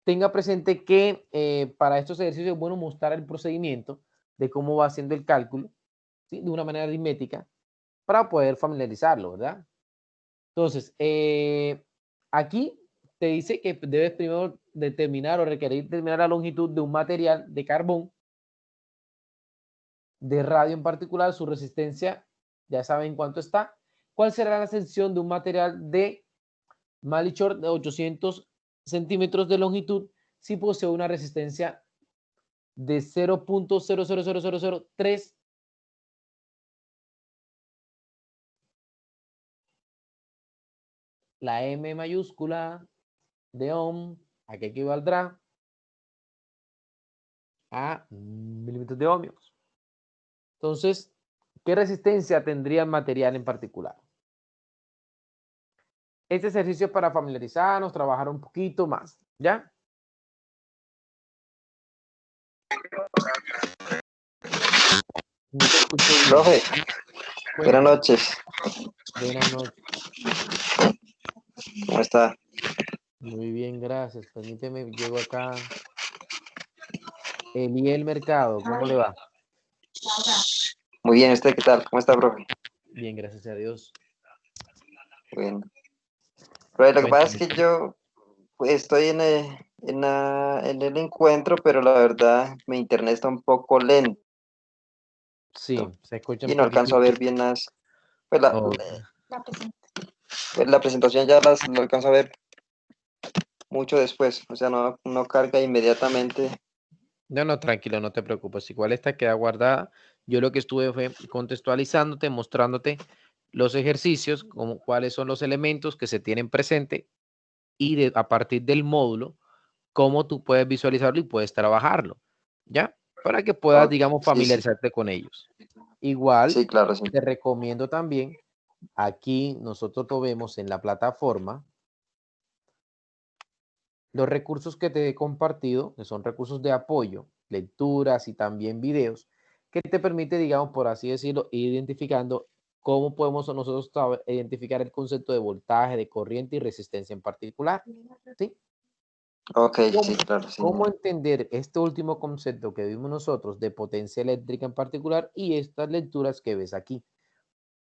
Tenga presente que para estos ejercicios es bueno mostrar el procedimiento de cómo va haciendo el cálculo, ¿sí? De una manera aritmética para poder familiarizarlo, ¿verdad? Entonces, aquí te dice que debes primero determinar o requerir determinar la longitud de un material de carbón, de radio en particular, su resistencia, ya saben cuánto está. ¿Cuál será la sección de un material de Malishore de 800 centímetros de longitud si posee una resistencia de 0.00003, la M mayúscula de ohm, ¿a qué equivaldrá? A milímetros de ohmios. Entonces, ¿qué resistencia tendría el material en particular? Este ejercicio es para familiarizarnos, trabajar un poquito más, ¿ya? No te escucho bien. Profe, buenas Cuéntame. noches. Buenas noches. ¿Cómo está? Muy bien, gracias. Permíteme, llego acá. Eliel Mercado, ¿cómo le va? Muy bien, ¿usted qué tal? ¿Cómo está, profe? Bien, gracias a Dios. Bueno. Profe, lo que pasa es Cuéntame. que yo pues, estoy en el encuentro, pero la verdad mi internet está un poco lento Sí, se escucha un y no poquito alcanzo a ver difícil. bien pues la, Ok. pues, la presentación ya lo alcanzo a ver mucho después, o sea, no carga inmediatamente. No, no, tranquilo, no te preocupes. Igual esta queda guardada. Yo lo que estuve fue contextualizándote, mostrándote los ejercicios, como cuáles son los elementos que se tienen presente y a partir del módulo, cómo tú puedes visualizarlo y puedes trabajarlo, ¿ya? Para que puedas, Ok, digamos, sí, sí, familiarizarte con ellos. Igual, sí, claro, sí. te recomiendo también, aquí nosotros lo vemos en la plataforma, los recursos que te he compartido, que son recursos de apoyo, lecturas y también videos, que te permite, digamos, por así decirlo, ir identificando cómo podemos nosotros identificar el concepto de voltaje, de corriente y resistencia en particular, ¿sí? Ok, sí, ¿Cómo, claro, sí. cómo entender este último concepto que vimos nosotros de potencia eléctrica en particular y estas lecturas que ves aquí?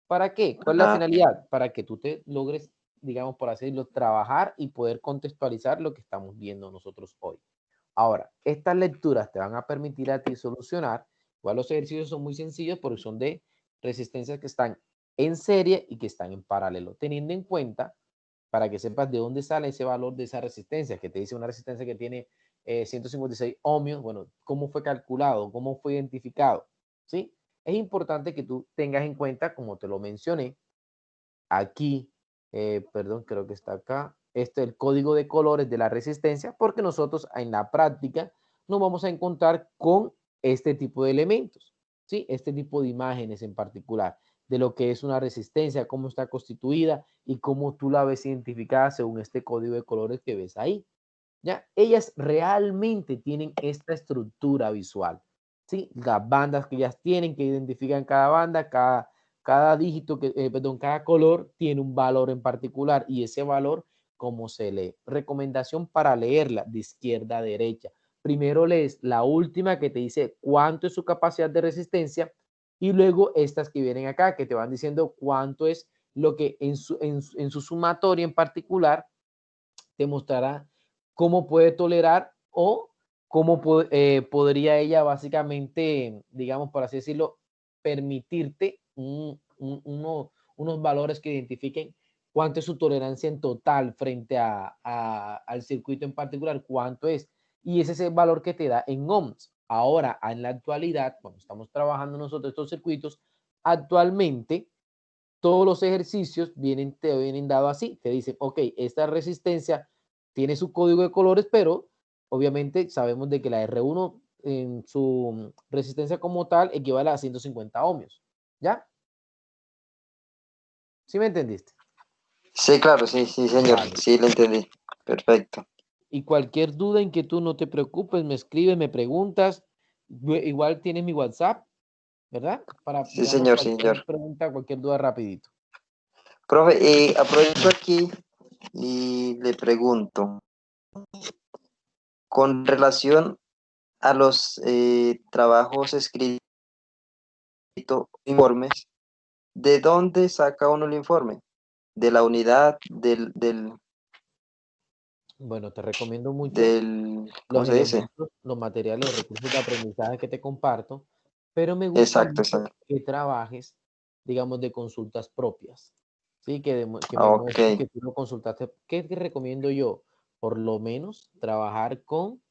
¿Para qué? ¿Cuál es la Ah, finalidad? Para que tú te logres, digamos, por así decirlo, trabajar y poder contextualizar lo que estamos viendo nosotros hoy. Ahora, estas lecturas te van a permitir a ti solucionar, igual los ejercicios son muy sencillos porque son de resistencias que están en serie y que están en paralelo, teniendo en cuenta para que sepas de dónde sale ese valor de esa resistencia, que te dice una resistencia que tiene 156 ohmios, bueno, cómo fue calculado, cómo fue identificado, ¿sí? Es importante que tú tengas en cuenta, como te lo mencioné, aquí, perdón, creo que está acá, este es el código de colores de la resistencia, porque nosotros en la práctica nos vamos a encontrar con este tipo de elementos, ¿sí? Este tipo de imágenes en particular, de lo que es una resistencia, cómo está constituida y cómo tú la ves identificada según este código de colores que ves ahí. ¿Ya? Ellas realmente tienen esta estructura visual, ¿sí? Las bandas que ellas tienen, que identifican cada banda, cada dígito, perdón, cada color tiene un valor en particular y ese valor, ¿cómo se lee? Recomendación para leerla de izquierda a derecha. Primero lees la última que te dice cuánto es su capacidad de resistencia y luego estas que vienen acá que te van diciendo cuánto es lo que en su sumatoria en particular te mostrará cómo puede tolerar o cómo podría ella básicamente, digamos, por así decirlo, permitirte unos valores que identifiquen cuánto es su tolerancia en total frente al circuito en particular, cuánto es. Y ese es el valor que te da en ohms. Ahora, en la actualidad, cuando estamos trabajando nosotros estos circuitos, actualmente todos los ejercicios te vienen dados así. Te dicen, ok, esta resistencia tiene su código de colores, pero obviamente sabemos de que la R1 en su resistencia como tal equivale a 150 ohmios. ¿Ya? ¿Sí me entendiste? sí, claro, sí, sí, señor, Vale. sí, lo entendí. Perfecto. Y cualquier duda, inquietud, no te preocupes, me escribes, me preguntas. Igual tienes mi WhatsApp, ¿verdad? Para, Sí, digamos, señor, sí, cualquier señor. pregunta, cualquier duda rapidito. Profe, aprovecho aquí y le pregunto, con relación a los trabajos escritos, informes, ¿de dónde saca uno el informe? ¿De la unidad, Bueno, te recomiendo mucho ¿cómo los se dice? elementos, los materiales, los recursos de aprendizaje que te comparto, pero me gusta Exacto, mucho exacto. que trabajes, digamos, de consultas propias, ¿sí? Que me Ok, muestres que tú lo consultaste. ¿Qué te recomiendo yo? Por lo menos trabajar con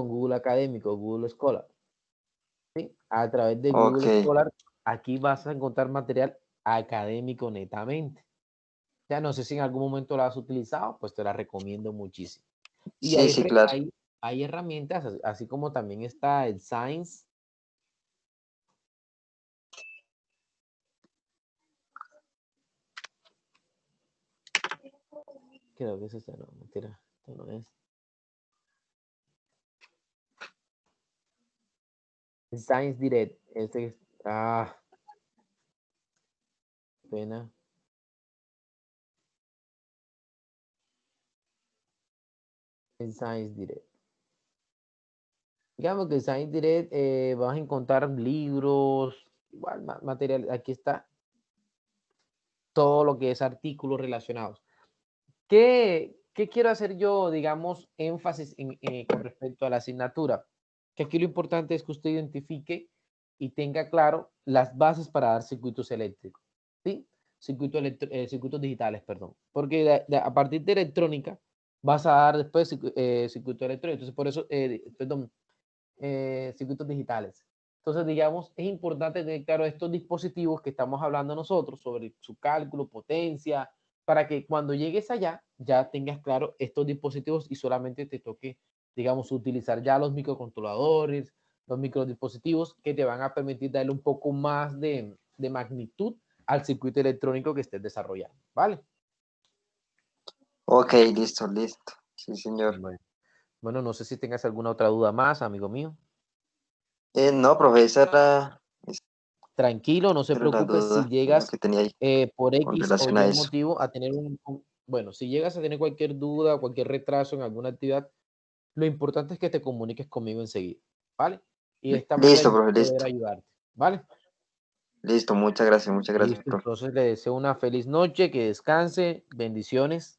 con Google Académico, Google Scholar. ¿Sí? A través de Ok. Google Scholar, aquí vas a encontrar material académico netamente. Ya no sé si en algún momento la has utilizado, pues te la recomiendo muchísimo. Y Sí, sí, claro. hay herramientas, así como también está el Science. Creo que es este, no, mentira, esto no es. El Science Direct, pena. El Science Direct. Digamos que el Science Direct vas a encontrar libros, igual material, aquí está todo lo que es artículos relacionados. ¿Qué quiero hacer yo, digamos, énfasis con respecto a la asignatura? Que aquí lo importante es que usted identifique y tenga claro las bases para dar circuitos eléctricos, ¿sí? Circuitos digitales, perdón. Porque a partir de electrónica vas a dar después circuitos electrónicos. Entonces, por eso, circuitos digitales. Entonces, digamos, es importante tener claro estos dispositivos que estamos hablando nosotros sobre su cálculo, potencia, para que cuando llegues allá ya tengas claro estos dispositivos y solamente te toque, digamos, utilizar ya los microcontroladores, los microdispositivos que te van a permitir darle un poco más de magnitud al circuito electrónico que estés desarrollando, ¿vale? Ok, listo, listo. Sí, señor. Bueno, bueno, no sé si tengas alguna otra duda más, amigo mío. No, profesor, Tranquilo, no se era la preocupe si duda lo llegas que tenía ahí por con X o relación a Y eso. motivo a tener bueno, si llegas a tener cualquier duda, cualquier retraso en alguna actividad, lo importante es que te comuniques conmigo enseguida, ¿vale? Y de esta manera Listo, yo profe, poder listo. ayudarte, ¿vale? Listo, muchas gracias, Listo, profe. entonces le deseo una feliz noche, que descanse, bendiciones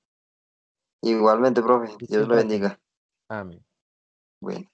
Igualmente, profe, y Dios lo siempre atento. bendiga. Amén. Bueno.